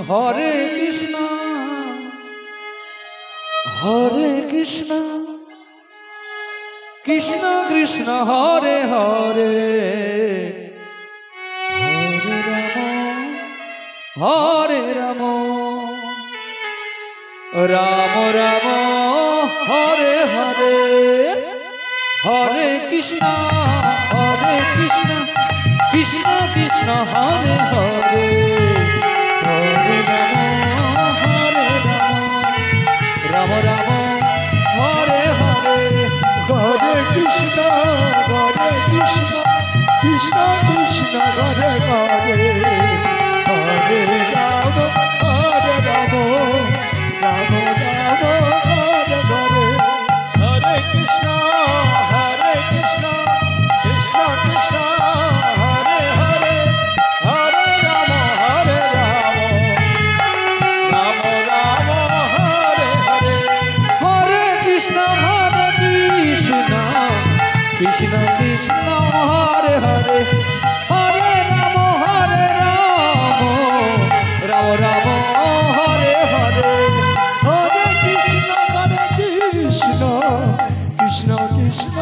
Hare Krishna Hare Krishna Krishna Krishna Hare Hare Hare Ram Ram Ram Hare Hare Hare Krishna Krishna Krishna Hare Hare Hare Ram Ram Ram Hare Hare Hare Krishna Krishna Krishna Hare Hare Hare Ram Ram Ram Hare Hare Hare Krishna Krishna Krishna Hare Hare Hare Ram Ram Ram Hare Hare Hare Krishna Krishna Krishna Krishna Hare Hare Hare Ram Ram Ram Hare Hare Hare Krishna Krishna Krishna Krishna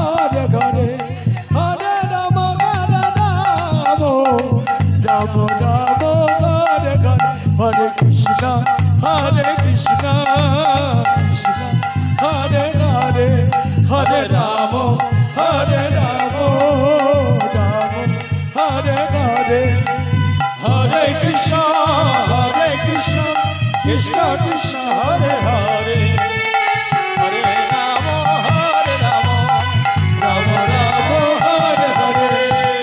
Hare Hare Hare Ram Ram Ram Hare Hare Hare Krishna Krishna Hare Hare Hare Ram Ram Hare Hare Hare Krishna Krishna Krishna Hare Hare Hare Ram Ram Ram Hare Hare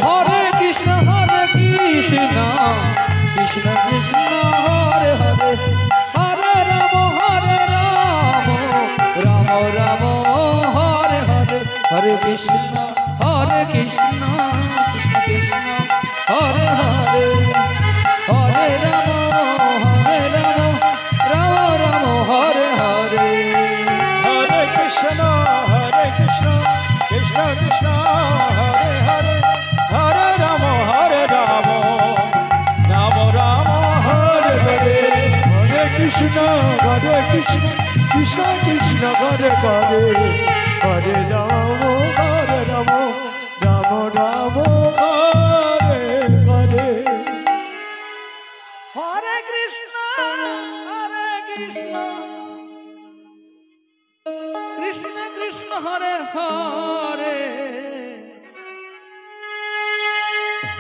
Hare Krishna Krishna Krishna Krishna Hare Hare Hare Ram Ram Ram Hare Hare Hare Krishna Krishna Krishna Hare Hare Hare Ram Ram Hare Hare Hare Krishna Krishna Krishna Hare Hare Hare Ram Ram Ram Hare Hare Hare Krishna Krishna Krishna Hare Hare Hare Ram Ram Ram Hare Hare Hare Krishna Krishna Krishna Hare Hare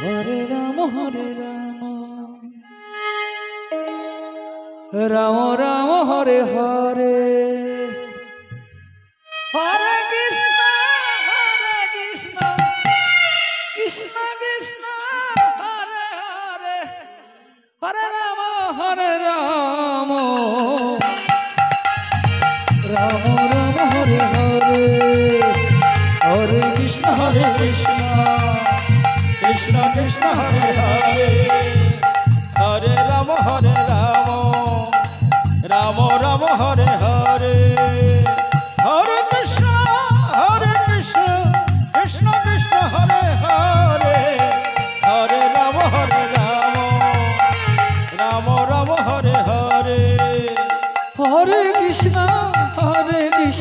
Hare Ram Ram Ram Hare Hare Hare Krishna Krishna Krishna Hare Hare Hare Ram Ram Ram Hare Hare Hare Krishna Krishna Krishna Hare Hare Hare Ram Ram Ram Hare Hare Hare Krishna Krishna Krishna Hare Hare Hare Ram Ram Ram Hare Hare Hare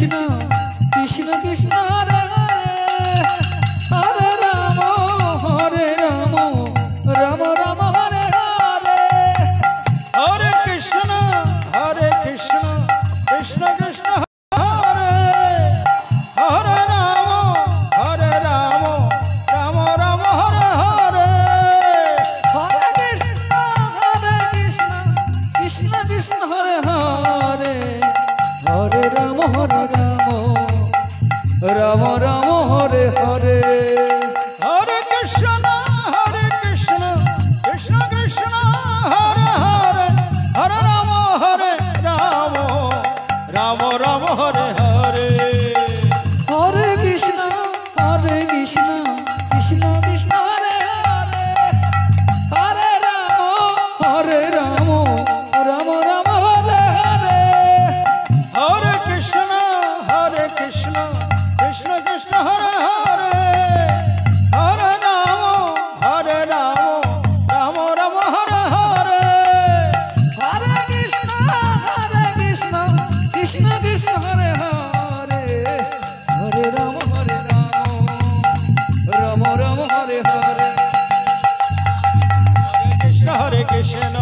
Krishna Krishna Krishna Hare Hare Ram Ram Hare Hare Hare Krishna Krishna Krishna Hare Hare Ram Ram Ram Hare Hare Hare Krishna Krishna Krishna Hare Hare Hare Ram Ram Ram Hare Hare Hare Krishna Krishna Krishna Hare Hare Hare Ram Ram Ram Hare Hare Hare Krishna Krishna Krishna Hare Hare Hare Ram Ram Ram Hare Hare Hare Krishna Sen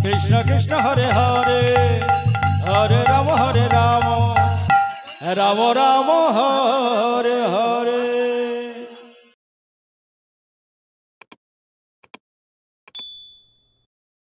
Krishna Krishna Hare Hare Hare Ram Ram Ram Ram Hare